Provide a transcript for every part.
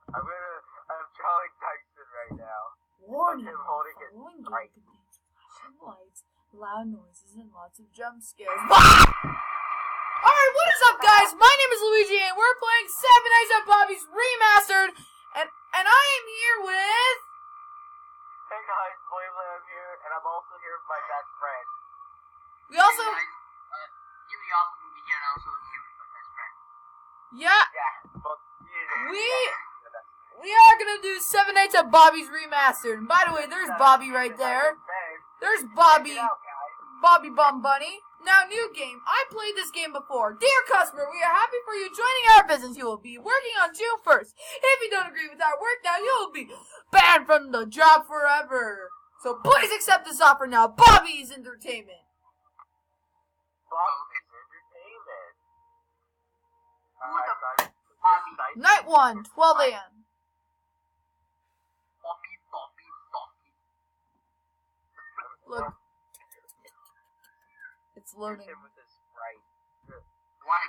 I'm drawing Tyson right now. Warning, Him the holding his following right. game contains flashing lights, loud noises, and lots of jump scares. Alright, what is up, guys? My name is Luigi, and we're playing 7 Nights at Bobby's Remastered, and I am here with... Hey guys, BoyBlam here, and I'm also here with my best friend. We also... NEWTheOswaldMovie here, and also here with my best friend. Yeah, Well, we are gonna do 7 Nights at Bobby's Remastered. And by the way, there's Bobby right there. There's Bobby. Bobby Bum Bunny. Now, new game. I played this game before. Dear customer, we are happy for you joining our business. You will be working on June 1st. If you don't agree with our work now, you will be banned from the job forever. So please accept this offer now. Bobby's Entertainment. Bobby's Entertainment. Night 1, 12 a.m. Look. It's loading. Wanna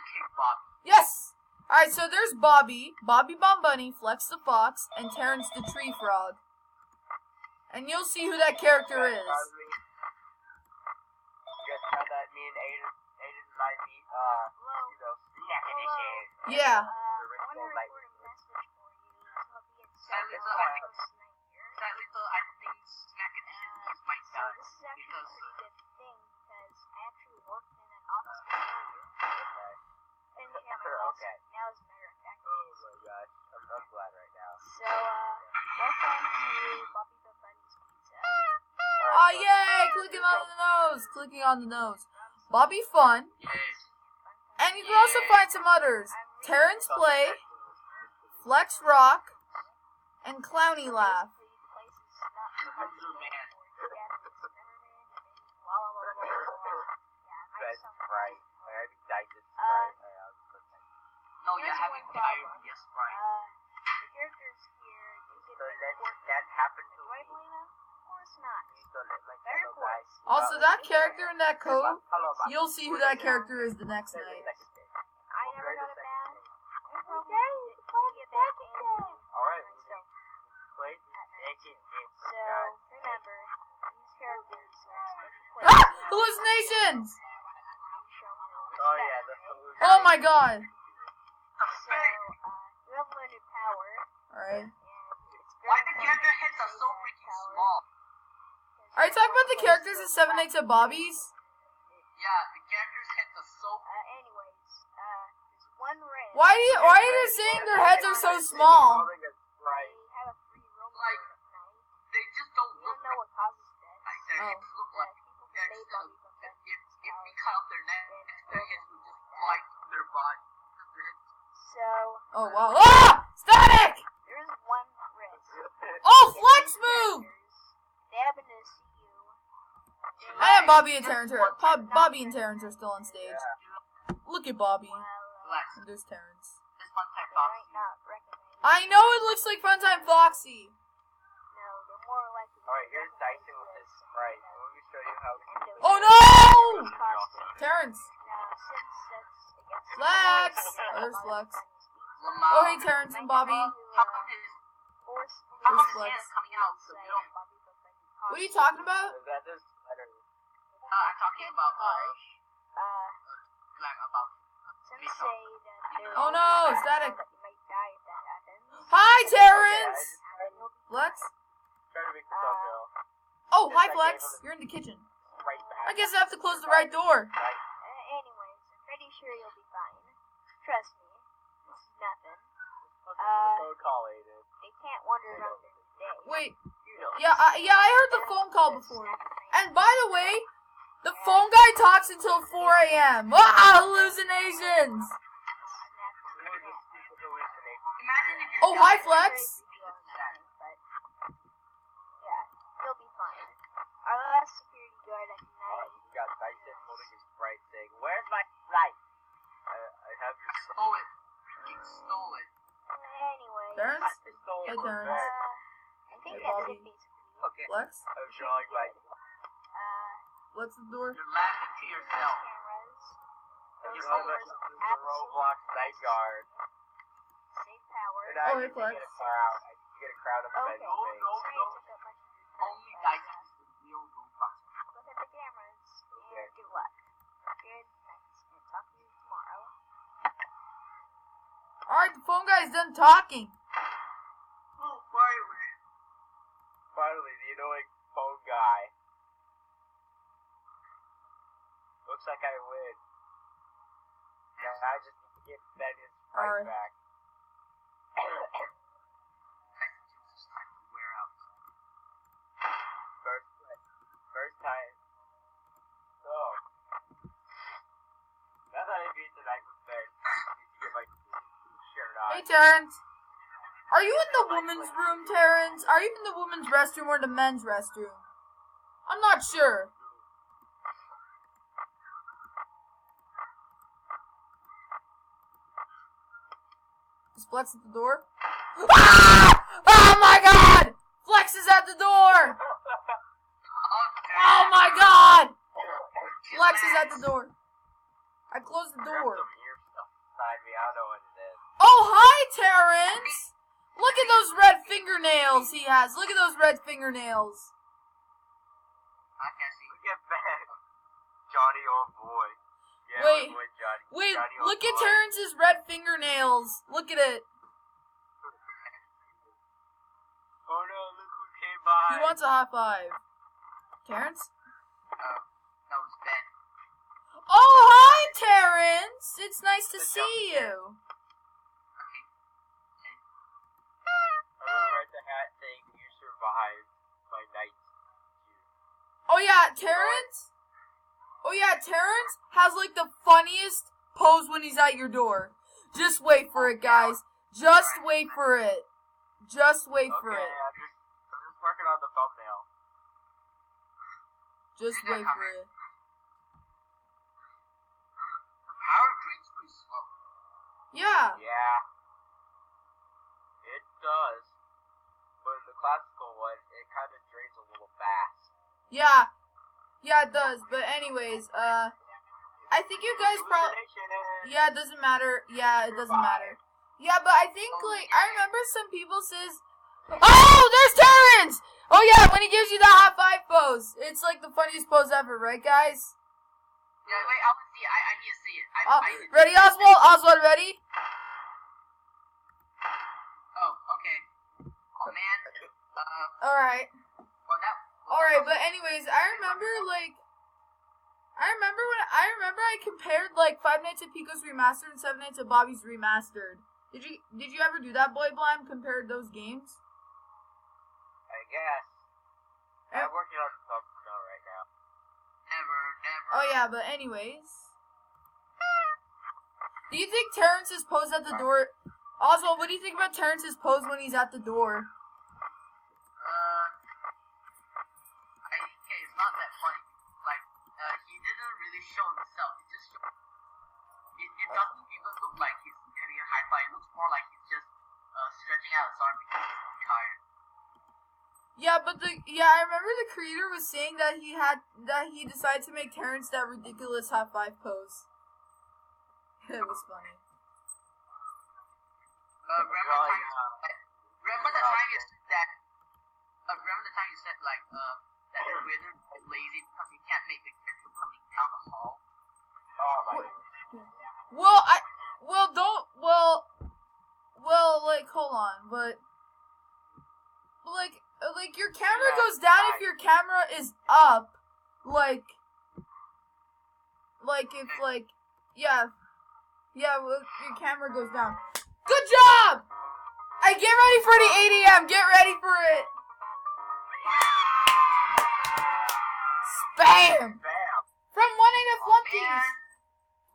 kick Bobby? Yes! Alright, so there's Bobby, Bobby Bum Bunny, Flex the Fox, and Terrence the Tree Frog. And you'll see who that character is. You guys know that me and Aiden might be, snack edition. Yeah. Sadly though, I think Snack Edition is my son, because Okay. Oh my gosh, I'm glad right now. So, welcome to Bobby the Bunny's Pizza. Oh, yay! Clicking on the nose. Clicking on the nose. Bobby Fun. And you can also find some others. Terrence Play, Flex Rock, and Clowny Laugh. No, you're having diarrhea, Sprite. The characters here, you get that happened to do I me. blame them? Of course not. Hello guys. Also, that character in that code, you'll see who that character is the next night. I never got a bad. It's okay. Get back in. Alright. So, remember, these characters are Ah! Hallucinations! Oh yeah, the solution. Oh my god. So, you have limited power. Alright. Why the character heads are so freaking small? Alright, talk about the characters in 7 Nights at Bobby's. Yeah, the characters' heads are so. Anyways, there's one red. Why are you saying their heads are so small? They have a free roam Like, at night. they just don't You look don't know what causes death. like their heads look like. If we cut off their neck, their heads would just fly through their body. So, Oh wow. Ah! Static! there is one red. Oh, Flex move! They happen to see you. And Bobby and Terrence are Bobby and Terrence are still on stage. Look at Bobby. Relax. And there's Terrence. This one type They box. might not recognize I know it looks like Funtime Foxy. No, they're more likely. Alright, here's Dyson with his Sprite. Let me show you how Oh no! Terrence. Now, since that's against Flex! Oh, there's Flex. Lamar. Oh hey Terrence and Bobby. How come his There's Flex. hands coming out? So we don't. What are you talking about? Is that this letter? I'm talking about about. Some say that there Oh no, static. that you might die if that happens. Hi Terrence! Flex? Try to make the phone go. Oh, hi Flex. You're in the kitchen. Right back. I guess I have to close the right door. Right. Anyways, I'm pretty sure you'll be fine. Trust me, this is nothing. Phone call, Aiden. They can't wander around during the day. Wait. You know. Yeah, I heard the phone call before. And by the way, the phone guy talks until 4 a.m. Ah, hallucinations! Imagine if Oh, hi Flex. Yeah, you'll be fine. Our last security guard at night. You got Dyson holding his Sprite saying, "Where's my Sprite?" I have your stole it. Freaking stole it. Anyway, Terrence? Stole Hey it. Terrence. I think Hey, that's Bobby. it basically. Okay. Flex? I'm drawing my. What's the door? You're laughing to yourself. Cameras. You Those know, doors this is the Roblox night guard. save power. And I Oh, need to Flex. get a crowd. I need to get a crowd of Okay. men's No, face. no, Sorry no. it took up much of your time. Only digest the real robots. Look at the cameras and good luck. Good night. And talk to you tomorrow. Alright, the phone guy's done talking. Oh, finally. Finally, the annoying phone guy. Looks like I win. Now I just need to get that his fight Alright. back. It's time to wear out. First time. So, now that I beat tonight with Ben, I need to get my shirt on. Hey, Terrence. Are you in the women's room, Terrence? Are you in the women's restroom or the men's restroom? I'm not sure. Is Flex at the door? Ah! Oh my god! Flex is at the door! Oh my god! Flex is at the door. I closed the door. Some ear stuff beside me. I don't know what it is. Oh, hi, Terrence! Look at those red fingernails he has. Look at those red fingernails. I can't see. Look at Ben. Johnny, old boy. Yeah, Wait. old boy Johnny. Wait, Johnny, old look at boy. Terrence's red fingernails. Look at it. Oh no, look who came by. He wants a high five. Terrence? That was Ben. Oh, hi, Terrence! It's nice to see you. I'm gonna write the hat saying you survived my night. Oh yeah, Terrence? Oh yeah, Terrence has like the funniest pose when he's at your door. Just wait for it, guys. Just wait for it. Just wait for Okay, it. I'm just working on the thumbnail. Just wait for it. The power drain's pretty slow. Yeah. Yeah. It does. But in the classical one, it kind of drains a little fast. Yeah. Yeah, it does. But anyways, I think you guys probably... Yeah, it doesn't matter. Yeah, it doesn't matter. Yeah, but I think, like, I remember some people says... Oh, there's Terrence! Oh, yeah, when he gives you the high five pose. It's, like, the funniest pose ever, right, guys? Yeah, wait, I want to see it. I need to see it. Ready, Oswald? Oswald, ready? Oh, okay. Oh, man. Alright. Well, that... Alright, but anyways, I remember I compared, like, Five Nights at Pico's Remastered and Seven Nights at Bobby's Remastered. Did you ever do that, BoyBlam? Compared those games? I guess. I'm working on the thumbnail right now. Never. Oh yeah, but anyways. Do you think Terrence's pose at the door... Oswald, what do you think about Terrence's pose when he's at the door? It's not that funny. Like, he didn't really show himself. He just showed... It doesn't even look like he's having a high five. It looks more like he's just stretching out his arm because he's tired. Yeah, but I remember the creator was saying that he decided to make Terrence that ridiculous high five pose. It was funny. Remember the time you said that? Remember the time you said like that the creator is lazy because he can't make the character running down the hall? Oh my god. Well, like, hold on, but like your camera goes down if your camera is up, like if like, yeah, well, your camera goes down. Good job! Hey, get ready for the 8 a.m. Get ready for it. Spam! From 1A to Flunkies!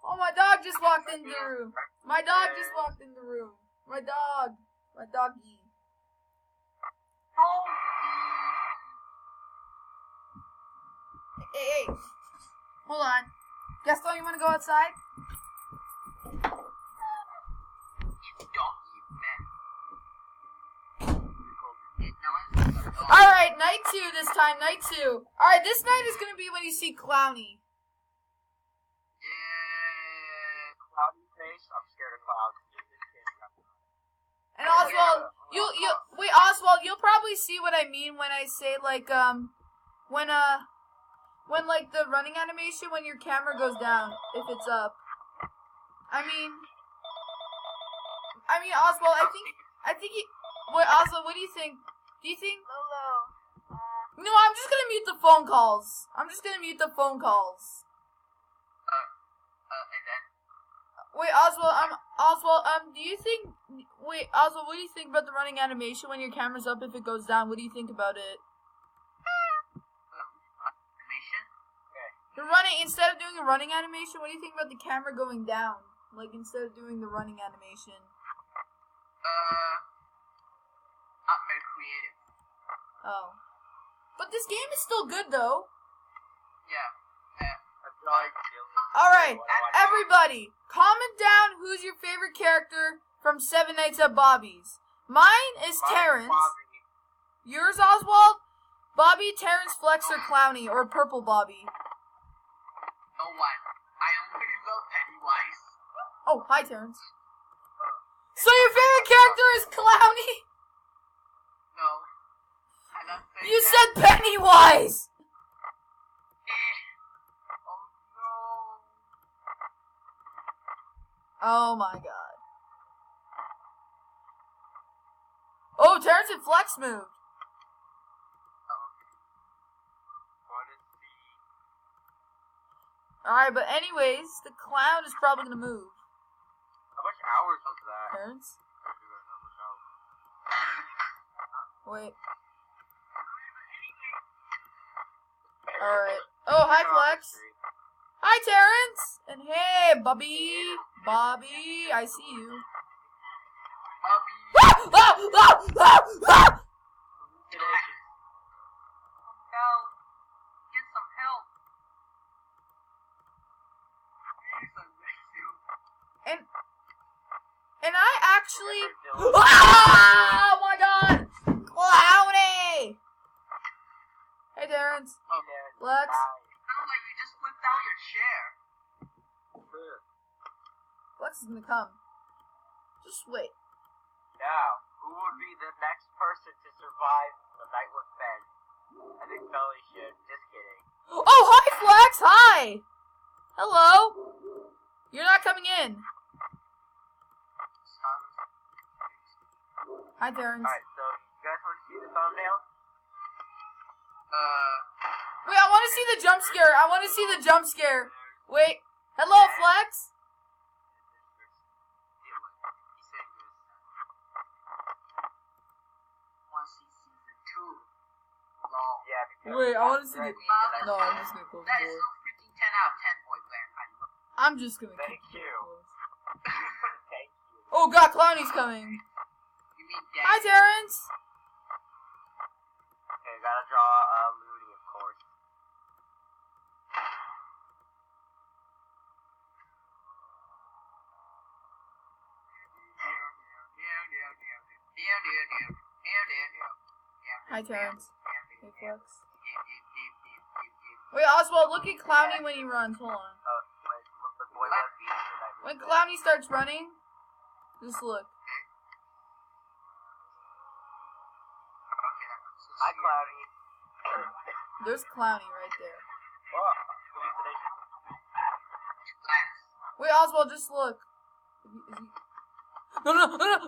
Oh, my dog just walked in the room. My dog just walked in the room. My dog. My doggy. Hey. Hold on. Gaston, you wanna go outside? Alright, night 2 this time, night 2. Alright, this night is gonna be when you see Clowny. Yeah, cloudy face. I'm scared of clouds. And Oswald, wait, Oswald, you'll probably see what I mean when I say, like, when like, the running animation when your camera goes down, if it's up. I mean, Oswald, wait, Oswald, what do you think? Do you think? Lolo. No, I'm just gonna mute the phone calls. And then? Wait, Oswald, do you think, Oswald, what do you think about the running animation when your camera's up if it goes down? What do you think about it? Animation? The running, instead of doing a running animation, what do you think about the camera going down? Like, instead of doing the running animation. Not very creative. Oh. But this game is still good, though. Yeah. Alright, everybody, comment down who's your favorite character from Seven Nights at Bobby's. Mine is Terrence. Yours, Oswald? Bobby, Terrence, Flex, or Clowny, or Purple Bobby? No one. I only love Pennywise. Oh, hi, Terrence. So your favorite character is Clowny? No. I don't think You that. said Pennywise! Oh no. Oh my god. Oh, Terrence and Flex moved. Alright, but anyways, the clown is probably gonna move. How much hours was that? Terrence? Wait. Alright. Oh, hi, Flex. Hi, Terrence! And hey, Bobby! Bobby, I see you. Bobby. Ah! Ah! Ah! Ah! Ah! Help. Get some help. Please, I beg you. And I actually... Ah! Oh my god! Clowny! Hey, Terrence. Flex. Sounds like you just flipped down your chair. Flex is gonna come. Just wait. Now, who would be the next person to survive the night with Ben? I think Belly should. Just kidding. Oh, hi, Flex! Hi! Hello! You're not coming in. Hi, Terrence. Alright, so you guys want to see the thumbnail? Wait, I want to see the jump scare. Wait. Hello, Flex? Want to see season 2? Long. Yeah, because Wait, I want to see the... the... No, I'm just gonna close the That is door. so freaking 10 out of 10, BoyBlam. I love it. I'm just gonna Thank keep the you. door closed. Thank you. Oh god, Clowny's coming. You mean Hi, Daddy? Terrence. Okay, gotta draw Looney, of course. Hi, Terrence. Hey, Flex. Wait, Oswald, look at Clowny when he runs. Hold on. What's the boy left beat tonight? When Clowny starts running, just look. Hi, Cloudy. There's Clowny right there. Oh, hallucination. Wait, Oswald, just look. Is he... No, no, no, no, no. Oh!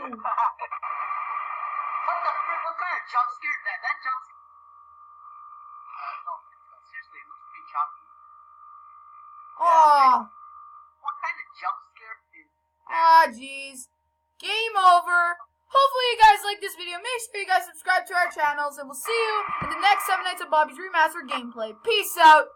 What the frick? What kind of jump scare is that? That jump scare... no, seriously, it looks pretty choppy. Oh. What kind of jump scare is that? Ah, jeez. Game over. Hopefully you guys like this video. Make sure you guys subscribe to our channels, and we'll see you in the next 7 Nights at Bobby's Remastered gameplay. Peace out.